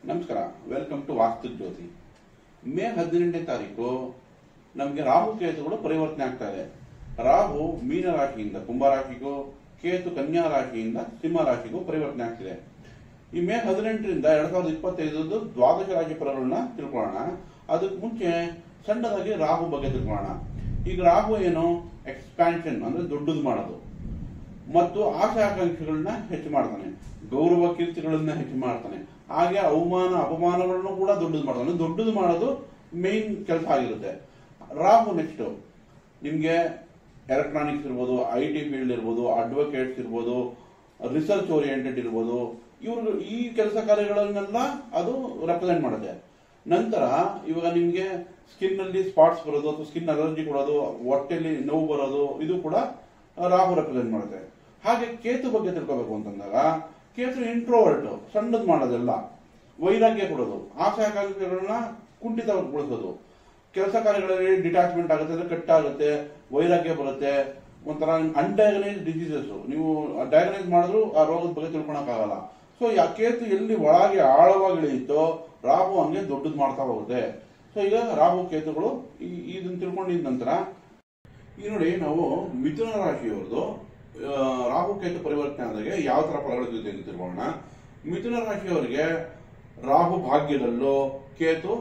ನಮಸ್ಕಾರ, welcome to ವಾಸ್ತು ಜ್ಯೋತಿ. ಮೇ 18ನೇ ತಾರೀಕು ನಮಗೆ ರಾಹು ಕೇತುಗಳು ಪರಿವರ್ತನೆ ಆಗ್ತಾ ಇದೆ. ರಾಹು ಮೀನ ರಾಶಿಯಿಂದ ಕುಂಭ ರಾಶಿಗೂ, ಕೇತು ಕನ್ಯಾ ರಾಶಿಯಿಂದ ಸಿಂಹ ರಾಶಿಗೂ ಪರಿವರ್ತನೆ ಆಗ್ತಿದೆ. ಈ ಮೇ 18ರಿಂದ 2025 ದ್ವಾದಶ ರಾಶಿ ಫಲಗಳನ್ನ ತಿಳ್ಕೊಳ್ಳೋಣ. ಅದಕ್ಕೆ ಮುಂಚೆ ಸಣ್ಣದಾಗಿ ರಾಹು ಬಗ್ಗೆ ತಿಳ್ಕೊಳ್ಳೋಣ. ಈಗ ರಾಹು ಏನು, ಎಕ್ಸ್ಪ್ಯಾನ್ಷನ್ ಅಂದ್ರೆ ದೊಡ್ಡದು ಮಾಡೋದು ಮತ್ತು ಆಶಾ ಆಕಾಂಕ್ಷೆಗಳನ್ನ ಹೆಚ್ಚು ಮಾಡ್ತಾನೆ, ಗೌರವ ಕೀರ್ತಿಗಳನ್ನ ಹೆಚ್ಚು ಮಾಡ್ತಾನೆ, ಹಾಗೆ ಅವಮಾನ ಅಪಮಾನಗಳನ್ನು ಕೂಡ ದೊಡ್ಡದು ಮಾಡ್ತಾನೆ. ದೊಡ್ಡದು ಮಾಡೋದು ಮೇನ್ ಕೆಲಸ ಆಗಿರುತ್ತೆ. ರಾಹು ನೆಕ್ಸ್ಟ್ ನಿಮ್ಗೆ ಎಲೆಕ್ಟ್ರಾನಿಕ್ಸ್ ಇರ್ಬೋದು, IT ಫೀಲ್ಡ್ ಇರ್ಬೋದು, ಅಡ್ವೊಕೇಟ್ಸ್ ಇರ್ಬೋದು, ರಿಸರ್ಚ್ ಓರಿಯೆಂಟೆಡ್ ಇರ್ಬೋದು, ಇವರು ಈ ಕೆಲಸ ಕಾರ್ಯಗಳನ್ನೆಲ್ಲ ಅದು ರೆಪ್ರೆಸೆಂಟ್ ಮಾಡುತ್ತೆ. ನಂತರ ಇವಾಗ ನಿಮ್ಗೆ ಸ್ಕಿನ್ ಅಲ್ಲಿ ಸ್ಪಾಟ್ಸ್ ಬರೋದು ಅಥವಾ ಸ್ಕಿನ್ ಅಲರ್ಜಿ ಕೊಡೋದು, ಹೊಟ್ಟೆಲಿ ನೋವು ಬರೋದು, ಇದು ಕೂಡ ರಾಹು ರೆಪ್ರೆಸೆಂಟ್ ಮಾಡುತ್ತೆ. ಹಾಗೆ ಕೇತು ಬಗ್ಗೆ ತಿಳ್ಕೋಬೇಕು ಅಂತಂದಾಗ, ಕೇತು ಇಂಟ್ರೋವರ್ಟ್, ಸಣ್ಣದ್ ಮಾಡೋದೆಲ್ಲ, ವೈರಾಗ್ಯ ಕೊಡೋದು, ಆಶಾ ಆಕಾಂಕ್ಷೆಗಳನ್ನ ಕುಂಠಿತಗೊಳಿಸೋದು, ಕೆಲಸ ಕಾರ್ಯಗಳಲ್ಲಿ ಡಿಟ್ಯಾಚ್ಮೆಂಟ್ ಆಗುತ್ತೆ, ಅಂದ್ರೆ ಕಟ್ಟಾಗುತ್ತೆ, ವೈರಾಗ್ಯ ಬರುತ್ತೆ, ಒಂಥರ ಅನ್ಡಯಾಗನೈಸ್ ಡಿಸೀಸಸ್, ನೀವು ಡಯಾಗನೈಸ್ ಮಾಡಿದ್ರು ಆ ರೋಗದ ಬಗ್ಗೆ ತಿಳ್ಕೊಳಕ್ಕಾಗಲ್ಲ. ಸೊ ಕೇತು ಎಲ್ಲಿ ಒಳಗೆ ಆಳವಾಗಿ ಇಳಿಯುತ್ತೋ ರಾಹು ಹಂಗೆ ದೊಡ್ಡದು ಮಾಡ್ತಾ ಹೋಗುತ್ತೆ. ಸೊ ಈಗ ರಾಹು ಕೇತುಗಳು ಇದನ್ನ ತಿಳ್ಕೊಂಡಿದ ನಂತರ ಈಗ ನೋಡಿ, ನಾವು ಮಿಥುನ ರಾಶಿಯವ್ರದ್ದು ರಾಹು ಕೇತು ಪರಿವರ್ತನೆ ಆದಾಗ ಯಾವ ತರ ಫಲಗಳು ಸಿಗುತ್ತೆ ಅಂತ ತಿಳ್ಕೊಳ್ಳೋಣ. ಮಿಥುನ ರಾಶಿಯವರಿಗೆ ರಾಹು ಭಾಗ್ಯದಲ್ಲೋ, ಕೇತು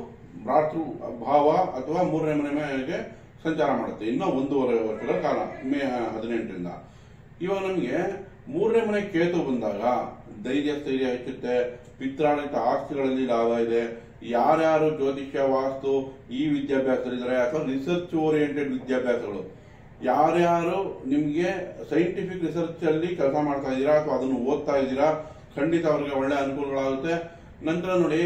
ಭ್ರಾತೃ ಭಾವ ಅಥವಾ 3ನೇ ಮನೆಗೆ ಸಂಚಾರ ಮಾಡುತ್ತೆ. ಇನ್ನೂ 1.5 ವರ್ಷಗಳ ಕಾಲ, ಮೇ 18ರಿಂದ. ಇವಾಗ ನಮಗೆ 3ನೇ ಮನೆ ಕೇತು ಬಂದಾಗ ಧೈರ್ಯ ಸ್ಥೈರ್ಯ ಹೆಚ್ಚುತ್ತೆ, ಪಿತ್ರಾಡಳಿತ ಆಸ್ತಿಗಳಲ್ಲಿ ಲಾಭ ಇದೆ. ಯಾರ್ಯಾರು ಜ್ಯೋತಿಷ್ಯ, ವಾಸ್ತು ಈ ವಿದ್ಯಾಭ್ಯಾಸದಲ್ಲಿದ್ದಾರೆ ಅಥವಾ ರಿಸರ್ಚ್ ಓರಿಯೆಂಟೆಡ್ ವಿದ್ಯಾಭ್ಯಾಸಗಳು, ಯಾರ್ಯಾರು ನಿಮ್ಗೆ ಸೈಂಟಿಫಿಕ್ ರಿಸರ್ಚ್ ಅಲ್ಲಿ ಕೆಲಸ ಮಾಡ್ತಾ ಇದ್ದೀರಾ ಅಥವಾ ಅದನ್ನು ಓದ್ತಾ ಇದ್ದೀರಾ, ಖಂಡಿತ ಅವ್ರಿಗೆ ಒಳ್ಳೆ ಅನುಕೂಲಗಳಾಗುತ್ತೆ. ನಂತರ ನೋಡಿ,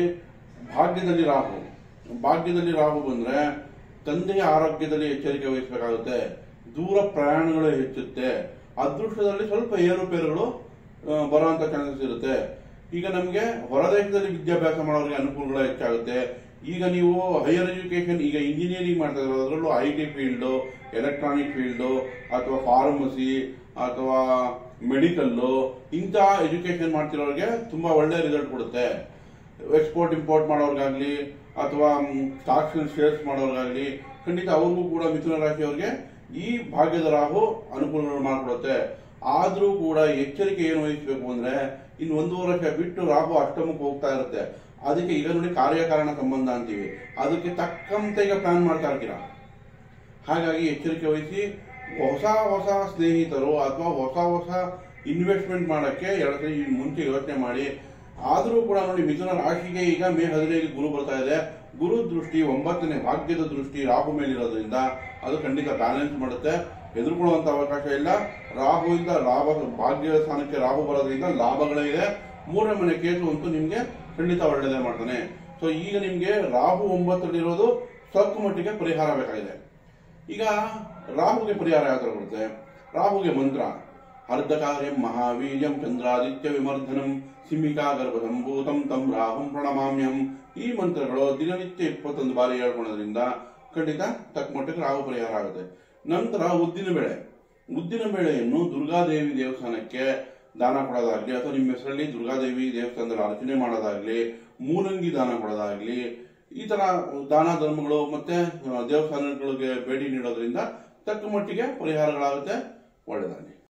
ಭಾಗ್ಯದಲ್ಲಿ ರಾಹು ಬಂದ್ರೆ ತಂದೆಯ ಆರೋಗ್ಯದಲ್ಲಿ ಎಚ್ಚರಿಕೆ ವಹಿಸಬೇಕಾಗುತ್ತೆ, ದೂರ ಪ್ರಯಾಣಗಳು ಹೆಚ್ಚುತ್ತೆ, ಅದೃಷ್ಟದಲ್ಲಿ ಸ್ವಲ್ಪ ಏರುಪೇರುಗಳು ಬರುವಂತ ಚಾನ್ಸಸ್ ಇರುತ್ತೆ. ಈಗ ನಮ್ಗೆ ಹೊರದೇಶದಲ್ಲಿ ವಿದ್ಯಾಭ್ಯಾಸ ಮಾಡೋರಿಗೆ ಅನುಕೂಲಗಳು ಹೆಚ್ಚಾಗುತ್ತೆ. ಈಗ ನೀವು ಹೈಯರ್ ಎಜುಕೇಶನ್, ಈಗ ಇಂಜಿನಿಯರಿಂಗ್ ಮಾಡ್ತಾ ಇರೋ ಅದರಲ್ಲೂ IT ಫೀಲ್ಡ್, ಎಲೆಕ್ಟ್ರಾನಿಕ್ ಫೀಲ್ಡ್ ಅಥವಾ ಫಾರ್ಮಸಿ ಅಥವಾ ಮೆಡಿಕಲ್, ಇಂಥ ಎಜುಕೇಶನ್ ಮಾಡ್ತಿರೋರಿಗೆ ತುಂಬಾ ಒಳ್ಳೆ ರಿಸಲ್ಟ್ ಕೊಡುತ್ತೆ. ಎಕ್ಸ್ಪೋರ್ಟ್ ಇಂಪೋರ್ಟ್ ಮಾಡೋರ್ಗಾಗ್ಲಿ ಅಥವಾ ಸ್ಟಾಕ್ಸ್ ಶೇರ್ಸ್ ಮಾಡೋರ್ಗಾಗ್ಲಿ ಖಂಡಿತ ಅವ್ರಿಗೂ ಕೂಡ ಮಿಥುನ ರಾಶಿಯವರಿಗೆ ಈ ಭಾಗ್ಯದ ರಾಹು ಅನುಕೂಲಗಳು ಮಾಡಿಕೊಡುತ್ತೆ. ಆದ್ರೂ ಕೂಡ ಎಚ್ಚರಿಕೆ ಏನು ವಹಿಸಬೇಕು ಅಂದ್ರೆ, ಇನ್ನು 1.5 ವರ್ಷ ಬಿಟ್ಟು ರಾಹು ಅಷ್ಟಮಕ್ಕೆ ಹೋಗ್ತಾ ಇರುತ್ತೆ. ಅದಕ್ಕೆ ಈಗ ನೋಡಿ, ಕಾರ್ಯಕಾರಣ ಸಂಬಂಧ ಅಂತೀವಿ, ಅದಕ್ಕೆ ತಕ್ಕಂತೆ ಈಗ ಪ್ಲಾನ್ ಮಾಡ್ತಾ ಇರ್ತೀರಾ. ಹಾಗಾಗಿ ಎಚ್ಚರಿಕೆ ವಹಿಸಿ, ಹೊಸ ಸ್ನೇಹಿತರು ಅಥವಾ ಹೊಸ ಇನ್ವೆಸ್ಟ್ಮೆಂಟ್ ಮಾಡಕ್ಕೆ 2 ಸರಿ ಮುಂಚೆ ಯೋಚನೆ ಮಾಡಿ. ಆದ್ರೂ ಕೂಡ ನೋಡಿ, ಮಿಥುನ ರಾಶಿಗೆ ಈಗ ಮೇ 15 ಗುರು ಬರ್ತಾ ಇದೆ. ಗುರು ದೃಷ್ಟಿ 9ನೇ ಭಾಗ್ಯದ ದೃಷ್ಟಿ ರಾಹು ಮೇಲಿರೋದ್ರಿಂದ ಅದು ಖಂಡಿತ ಬ್ಯಾಲೆನ್ಸ್ ಮಾಡುತ್ತೆ, ಎದುರ್ಕೊಳ್ಳುವಂತ ಅವಕಾಶ ಇಲ್ಲ. ರಾಹುವಿಂದ ಲಾಭ, ಭಾಗ್ಯದ ಸ್ಥಾನಕ್ಕೆ ರಾಹು ಬರೋದ್ರಿಂದ ಲಾಭಗಳೇ ಇದೆ. 3ನೇ ಮನೆ ಕೇತು ಅಂತೂ ನಿಮ್ಗೆ ಖಂಡಿತ ಒಳ್ಳೆಯದೇ ಮಾಡ್ತಾನೆ. ಸೊ ಈಗ ನಿಮ್ಗೆ ರಾಹು 9ರಲ್ಲಿರೋದು ಸ್ವಲ್ಪ ಮಟ್ಟಿಗೆ ಪರಿಹಾರ ಬೇಕಾಗಿದೆ. ಈಗ ರಾಹುಗೆ ಪರಿಹಾರ ಯಾವ ತರ ಬರುತ್ತೆ? ರಾಹುಗೆ ಮಂತ್ರ ಅರ್ಧ ಕಾರ್ಯಂ ಮಹಾವೀರ್ಯಂ ಚಂದ್ರಾದಿತ್ಯ ವಿಮರ್ಧನಂ ಸಿಂಹಿಕಾ ಗರ್ಭ ಸಂಭೂತಂ ತಂ ರಾಹುಂ ಪ್ರಣಮಾಮ್ಯಂ. ಈ ಮಂತ್ರಗಳು ದಿನನಿತ್ಯ 21 ಬಾರಿ ಹೇಳ್ಕೊಳ್ಳೋದ್ರಿಂದ ಖಂಡಿತ ತಕ್ಕ ಮಟ್ಟಿಗೆ ರಾಹು ಪರಿಹಾರ ಆಗುತ್ತೆ. ನಂತರ ಉದ್ದಿನ ಬೇಳೆಯನ್ನು ದುರ್ಗಾದೇವಿ ದೇವಸ್ಥಾನಕ್ಕೆ ದಾನ ಕೊಡೋದಾಗ್ಲಿ, ಅಥವಾ ನಿಮ್ಮ ಹೆಸರಲ್ಲಿ ದುರ್ಗಾದೇವಿ ದೇವಸ್ಥಾನದಲ್ಲಿ ಅರ್ಚನೆ ಮಾಡೋದಾಗ್ಲಿ, ಮೂಲಂಗಿ ದಾನ ಕೊಡೋದಾಗ್ಲಿ, ಈ ತರ ದಾನ ಧರ್ಮಗಳು ಮತ್ತೆ ದೇವಸ್ಥಾನಗಳಿಗೆ ಭೇಟಿ ನೀಡೋದ್ರಿಂದ ತಕ್ಕ ಮಟ್ಟಿಗೆ ಪರಿಹಾರಗಳಾಗುತ್ತೆ. ಒಳ್ಳೆಯದಾಗಲಿ.